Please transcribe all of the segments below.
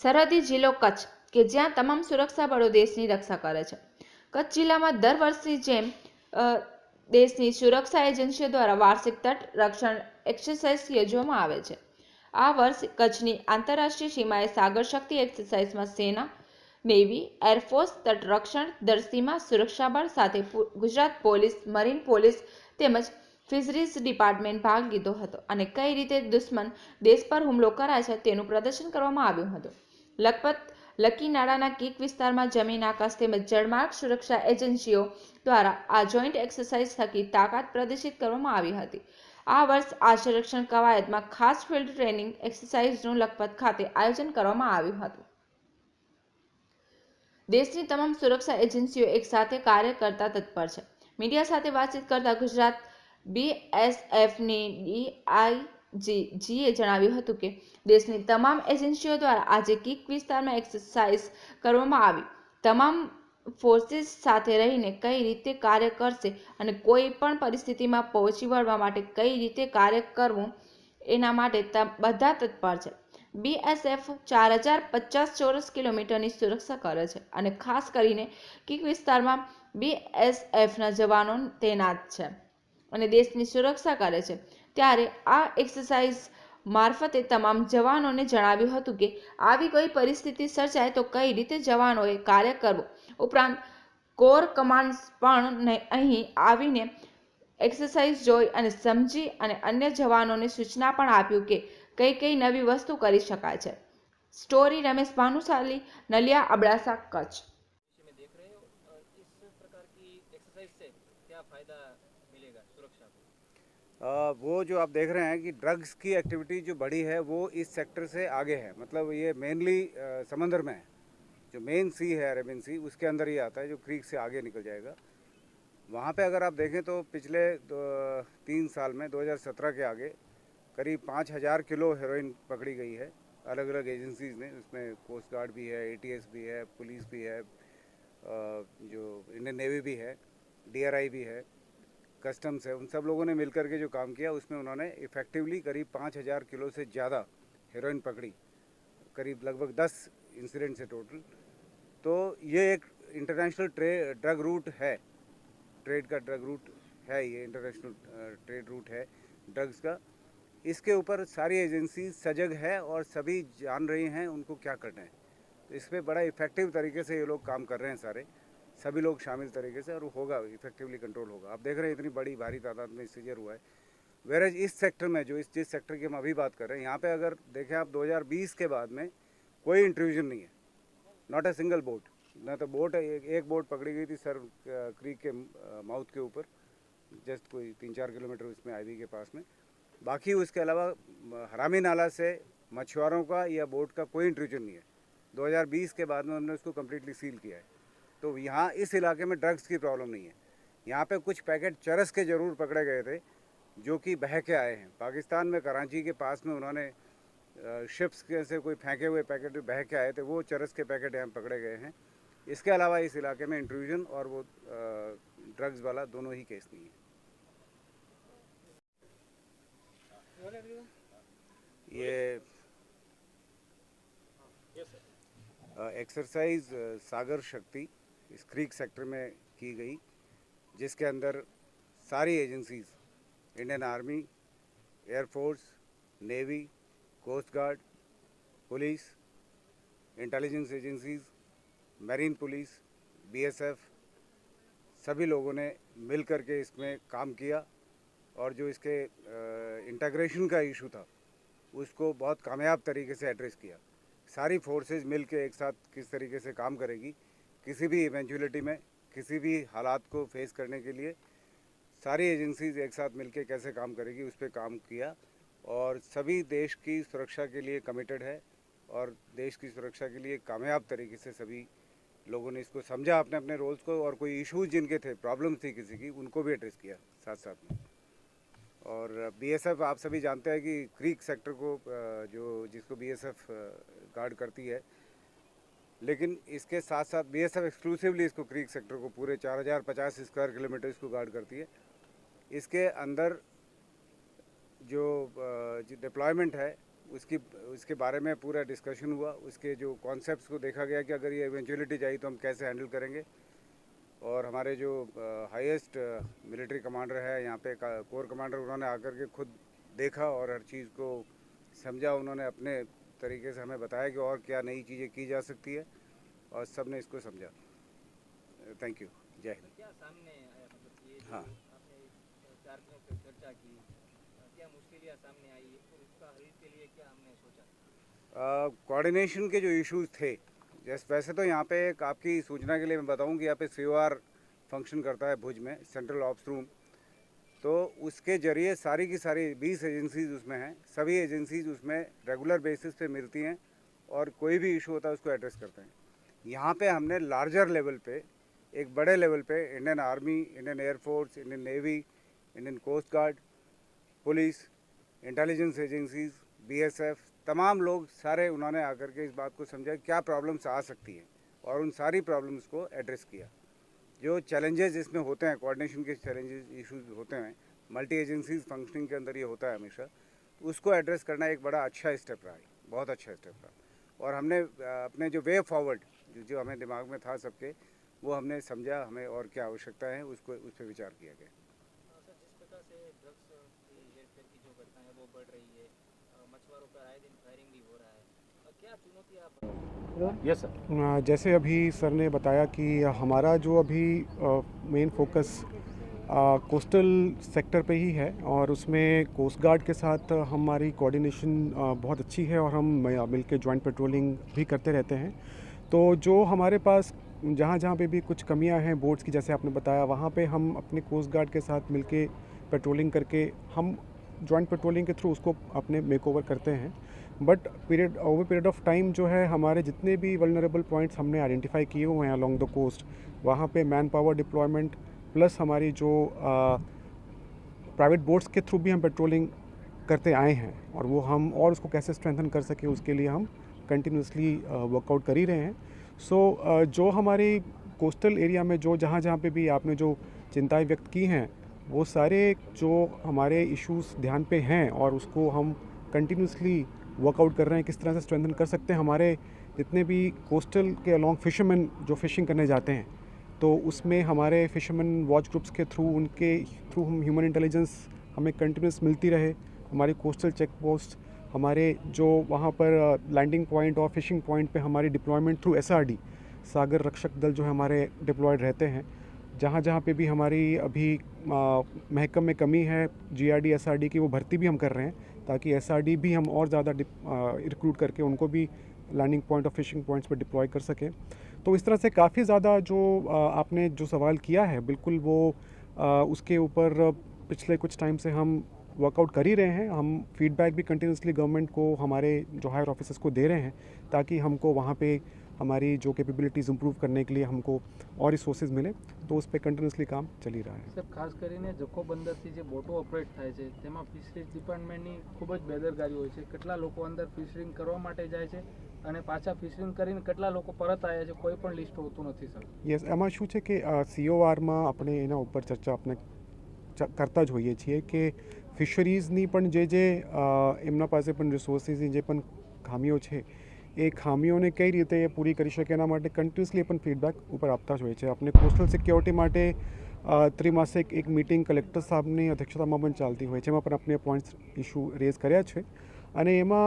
સરહદી જિલ્લો કચ્છ કે જ્યાં તમામ સુરક્ષા બળો દેશની રક્ષા કરે છે। કચ્છ જિલ્લામાં દર વર્ષની જેમ દેશની સુરક્ષા એજન્સીઓ દ્વારા વાર્ષિક તટ રક્ષણ એક્સરસાઇઝ યોજવામાં આવે છે। આ વર્ષ કચ્છની આંતરરાષ્ટ્રીય સીમાએ સાગર શક્તિ એક્સરસાઇઝમાં સેના, નેવી, એરફોર્સ, તટરક્ષણ દળ સીમા સુરક્ષા બળ સાથે ગુજરાત પોલીસ, મરીન પોલીસ તેમજ ફિશરીઝ ડિપાર્ટમેન્ટ ભાગ લીધો હતો અને કઈ રીતે દુશ્મન દેશ પર હુમલો કરાય છે તેનું પ્રદર્શન કરવામાં આવ્યું હતું। લખપત લકી નાળાના કીક વિસ્તારમાં જમીન, આકાશ તેમજ જળમાર્ગ સુરક્ષા એજન્સીઓ દ્વારા આ જોઈન્ટ એક્સરસાઇઝ થકી તાકાત પ્રદર્શિત કરવામાં આવી હતી। આ વર્ષ આ સંરક્ષણ કવાયતમાં ખાસ ફિલ્ડ ટ્રેનિંગ એક્સરસાઇઝનું લખપત ખાતે આયોજન કરવામાં આવ્યું હતું। દેશની તમામ સુરક્ષા એજન્સીઓ એક સાથે કાર્ય કરતા તત્પર છે। મીડિયા સાથે વાતચીત કરતા ગુજરાત BSFની DIGજીએ જણાવ્યું હતું કે દેશની તમામ એજન્સીઓ દ્વારા આજે કીક વિસ્તારમાં એક્સરસાઇઝ કરવામાં આવી। તમામ ફોર્સિસ સાથે રહીને કઈ રીતે કાર્ય કરશે અને કોઈ પણ પરિસ્થિતિમાં પહોંચી વળવા માટે કઈ રીતે કાર્ય કરવું એના માટે બધા તત્પર છે। BSF 4050 ચોરસ કિલોમીટરની સુરક્ષા કરે છે અને ખાસ કરીને કીક વિસ્તારમાં BSFના જવાનો તૈનાત છે અને દેશની સુરક્ષા કરે છે। ત્યારે આ એક્સરસાઇઝ મારફતે તમામ જવાનોને જણાવ્યું હતું કે આવી કોઈ પરિસ્થિતિ સર્જાય તો કઈ રીતે જવાનોએ કાર્ય કરવું। ઉપરાંત કોર કમાન્ડ્સ પણ અહીં આવીને એક્સરસાઇઝ જોઈ અને સમજી અને અન્ય જવાનોને સૂચના પણ આપ્યું કે કઈ કઈ નવી વસ્તુ કરી શકાય છે। स्टोरी रमेश भानुशाली, नलिया, अबड़ासा, कच्छ। में देख रहे हो इस प्रकार की एक्सरसाइज से क्या फायदा मिलेगा सुरक्षा को? वो जो आप देख रहे हैं कि ड्रग्स की एक्टिविटी जो बढ़ी है वो इस सेक्टर से आगे है। मतलब ये मेनली समंदर में है। जो मेन सी है अरेबियन सी उसके अंदर ही आता है, जो क्रीक से आगे निकल जाएगा। वहाँ पे अगर आप देखें तो पिछले 3 साल में 2017 के आगे करीब 5000 किलो हेरोइन पकड़ी गई है अलग अलग एजेंसीज ने। उसमें कोस्ट गार्ड भी है, ATS भी है, पुलिस भी है, जो इंडियन नेवी भी है, DRI भी है, कस्टम्स है। उन सब लोगों ने मिलकर के जो काम किया उसमें उन्होंने इफ़ेक्टिवली करीब 5000 किलो से ज़्यादा हेरोइन पकड़ी, करीब लगभग 10 इंसिडेंट से टोटल। तो ये एक इंटरनेशनल ड्रग रूट है, ट्रेड का ड्रग रूट है, ये इंटरनेशनल ट्रेड रूट है ड्रग्स का। इसके ऊपर सारी एजेंसी सजग है और सभी जान रही हैं उनको क्या करना है। तो इस पर बड़ा इफेक्टिव तरीके से ये लोग काम कर रहे हैं, सारे सभी लोग शामिल तरीके से, और होगा इफेक्टिवली कंट्रोल होगा। आप देख रहे हैं इतनी बड़ी भारी तादाद में सीजर हुआ है। वेरज इस सेक्टर में जो जिस सेक्टर की हम अभी बात कर रहे हैं, यहाँ पे अगर देखें आप 2020 के बाद में कोई इंट्रूजन नहीं है, नॉट ए सिंगल बोट। न तो बोट एक बोट पकड़ी गई थी सर क्रीक के माउथ के ऊपर, जस्ट कोई 3-4 किलोमीटर उसमें IB के पास में। बाकी उसके अलावा हरामी नाला से मछुआरों का या बोट का कोई इंट्रूजन नहीं है। 2020 के बाद में हमने उसको कम्प्लीटली सील किया है। तो यहाँ इस इलाके में ड्रग्स की प्रॉब्लम नहीं है। यहाँ पे कुछ पैकेट चरस के ज़रूर पकड़े गए थे जो कि बह के आए हैं। पाकिस्तान में कराची के पास में उन्होंने शिप्स के से कोई फेंके हुए पैकेट बह के आए थे, वो चरस के पैकेट यहाँ पकड़े गए हैं। इसके अलावा इस इलाके में इंट्रूजन और वो ड्रग्स वाला दोनों ही केस नहीं है। ये एक्सरसाइज सागर शक्ति इस क्रीक सेक्टर में की गई, जिसके अंदर सारी agencies, Indian army, air force, navy, coast guard, police, intelligence agencies, marine police, BSF, सभी लोगों ने मिल कर के इसमें काम किया और जो इसके इंटीग्रेशन का इशू था उसको बहुत कामयाब तरीके से एड्रेस किया। सारी फोर्सेस मिल के एक साथ किस तरीके से काम करेगी, किसी भी इवेंचुअलिटी में, किसी भी हालात को फेस करने के लिए सारी एजेंसीज एक साथ मिल के कैसे काम करेगी उस पर काम किया। और सभी देश की सुरक्षा के लिए कमिटेड है और देश की सुरक्षा के लिए कामयाब तरीके से सभी लोगों ने इसको समझा, अपने अपने रोल्स को, और कोई इश्यूज जिनके थे, प्रॉब्लम्स थी किसी की, उनको भी एड्रेस किया साथ साथ में। और BSF आप सभी जानते हैं कि क्रीक सेक्टर को जिसको BSF गार्ड करती है, लेकिन इसके साथ साथ BSF एक्सक्लूसिवली इसको क्रीक सेक्टर को पूरे 4050 स्क्वायर किलोमीटर इसको गार्ड करती है। इसके अंदर जो डिप्लॉयमेंट है उसके बारे में पूरा डिस्कशन हुआ। उसके जो कॉन्सेप्ट्स को देखा गया कि अगर ये इवेंचुअलिटी आई तो हम कैसे हैंडल करेंगे। और हमारे जो हाईएस्ट मिलिट्री कमांडर है यहाँ पे कोर कमांडर, उन्होंने आकर के खुद देखा और हर चीज़ को समझा। उन्होंने अपने तरीके से हमें बताया कि और क्या नई चीज़ें की जा सकती है और सब ने इसको समझा। Thank you. जय हिंद। क्या सामने आया, मतलब ये हाँ, आपने 4 दिनों पे चर्चा की, क्या मुश्किलें सामने आई और उसका हल के लिए क्या हमने सोचा? कोऑर्डिनेशन के जो इश्यूज थे, जैसे वैसे तो यहाँ पे एक आपकी सूचना के लिए मैं बताऊँ कि यहाँ पे COR फंक्शन करता है भुज में, सेंट्रल ऑप्स रूम। तो उसके जरिए सारी की सारी 20 एजेंसीज उसमें हैं। सभी एजेंसीज उसमें रेगुलर बेसिस पे मिलती हैं और कोई भी इशू होता है उसको एड्रेस करते हैं। यहाँ पे हमने लार्जर लेवल पे, एक बड़े लेवल पे Indian army, Indian air force, Indian navy, Indian coast guard, police, intelligence agencies, BSF, तमाम लोग सारे उन्होंने आकर के इस बात को समझा क्या प्रॉब्लम्स आ सकती हैं और उन सारी प्रॉब्लम्स को एड्रेस किया। जो चैलेंजेस इसमें होते हैं, कोऑर्डिनेशन के चैलेंजेस इश्यूज होते हैं, मल्टी एजेंसीज फंक्शनिंग के अंदर ये होता है हमेशा, उसको एड्रेस करना एक बड़ा अच्छा स्टेप रहा है, बहुत अच्छा स्टेप रहा। और हमने अपने जो वे फॉरवर्ड जो हमें दिमाग में था सबके, वो हमने समझा हमें और क्या आवश्यकता है उस पर विचार किया गया। सर, जिस प्रकार से ड्रग्स की हेरफेर की जो घटना है वो बढ़ रही है, मछुआरों पर आए दिन फायरिंग भी हो रहा है, क्या चुनौती आप? Yes sir. जैसे अभी सर ने बताया कि हमारा जो अभी मेन फोकस कोस्टल सेक्टर पे ही है और उसमें कोस्ट गार्ड के साथ हमारी कोऑर्डिनेशन बहुत अच्छी है और हम मिलके जॉइंट पेट्रोलिंग भी करते रहते हैं। तो जो हमारे पास जहाँ जहाँ पे भी कुछ कमियां हैं बोट्स की, जैसे आपने बताया, वहाँ पे हम अपने कोस्ट गार्ड के साथ मिलके पेट्रोलिंग करके हम जॉइंट पेट्रोलिंग के थ्रू उसको अपने मेकओवर करते हैं। But over period of time जो है हमारे जितने भी वल्नरेबल पॉइंट्स हमने आइडेंटिफाई किए हुए हैं अलोंग द कोस्ट, वहाँ पे मैन पावर डिप्लॉयमेंट प्लस हमारी जो प्राइवेट बोट्स के थ्रू भी हम पेट्रोलिंग करते आए हैं और वो हम और उसको कैसे स्ट्रेंथन कर सके उसके लिए हम कंटिन्यूसली वर्कआउट कर ही रहे हैं। सो जो हमारी कोस्टल एरिया में जो जहाँ जहाँ पे भी आपने जो चिंताएं व्यक्त की हैं, वो सारे जो हमारे इश्यूज ध्यान पे हैं और उसको हम कंटिन्यूसली वर्कआउट कर रहे हैं किस तरह से स्ट्रेंथन कर सकते हैं। हमारे जितने भी कोस्टल के अलॉन्ग फिशरमैन जो फिशिंग करने जाते हैं, तो उसमें हमारे फिशरमैन वॉच ग्रुप्स के थ्रू, उनके थ्रू हम ह्यूमन इंटेलिजेंस हमें कंटिन्यूस मिलती रहे। हमारी कोस्टल चेक पोस्ट, हमारे जो वहाँ पर लैंडिंग पॉइंट और फिशिंग पॉइंट पे हमारी डिप्लॉयमेंट थ्रू SRD सागर रक्षक दल जो है हमारे डिप्लॉयड रहते हैं। जहाँ जहाँ पे भी हमारी अभी महकम में कमी है GRD SRD की, वो भर्ती भी हम कर रहे हैं ताकि SRD भी हम और ज़्यादा रिक्रूट करके उनको भी लैंडिंग पॉइंट और फिशिंग पॉइंट्स पर डिप्लॉय कर सकें। तो इस तरह से काफ़ी ज़्यादा जो आपने जो सवाल किया है, बिल्कुल वो उसके ऊपर पिछले कुछ टाइम से हम वर्कआउट कर ही रहे हैं। हम फीडबैक भी कंटिन्यूसली गवर्नमेंट को, हमारे जो हायर ऑफिसर्स को दे रहे हैं ताकि हमको वहाँ पे हमारी जो कैपेबिलिटीज़ इम्प्रूव करने के लिए हमको और रिसोर्सेज मिले। तो उस पर कंटिन्यूसली काम चल ही रहा है। सर, खास કરીને જખો બંદરથી જે બોટો ઓપરેટ થાય છે તેમાં ફિશરીઝ ડિપાર્ટમેન્ટની ખૂબ જ બેદરકારી હોય છે। કેટલા લોકો અંદર ફિશરિંગ કરવા માટે જાય છે અને પાછા ફિશરિંગ કરીને કેટલા લોકો પરત આવ્યા છે, કોઈ પણ લિસ્ટ હોતું નથી સર। યસ, એમાં શું છે કે CORમાં આપણે એના ઉપર ચર્ચા આપણે કરતા જ હોઈએ છીએ કે ફિશરીઝની પણ જે એમના પાસે પણ રિસોર્સિસની જે પણ ખામીઓ છે એ ખામીઓને કઈ રીતે એ પૂરી કરી શકે એના માટે કન્ટિન્યુઅસલી પણ ફીડબેક ઉપર આપતા જ હોય છે। આપણે કોસ્ટલ સિક્યોરિટી માટે ત્રિમાસિક એક મીટિંગ કલેક્ટર સાહેબની અધ્યક્ષતામાં પણ ચાલતી હોય છે, એમાં પણ આપણે પોઈન્ટ્સ ઇસ્યુ રેઝ કર્યા છે અને એમાં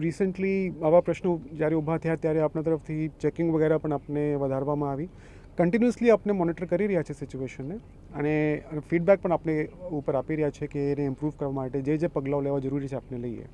રિસન્ટલી આવા પ્રશ્નો જ્યારે ઊભા થયા ત્યારે આપણા તરફથી ચેકિંગ વગેરે પણ આપણે વધારવામાં આવી। કન્ટિન્યુઅસલી આપણે મોનિટર કરી રહ્યા છે સિચ્યુએશનને અને ફીડબેક પણ આપણે ઉપર આપી રહ્યા છે કે એને ઇમ્પ્રૂવ કરવા માટે જે પગલાઓ લેવા જરૂરી છે આપણે લઈએ।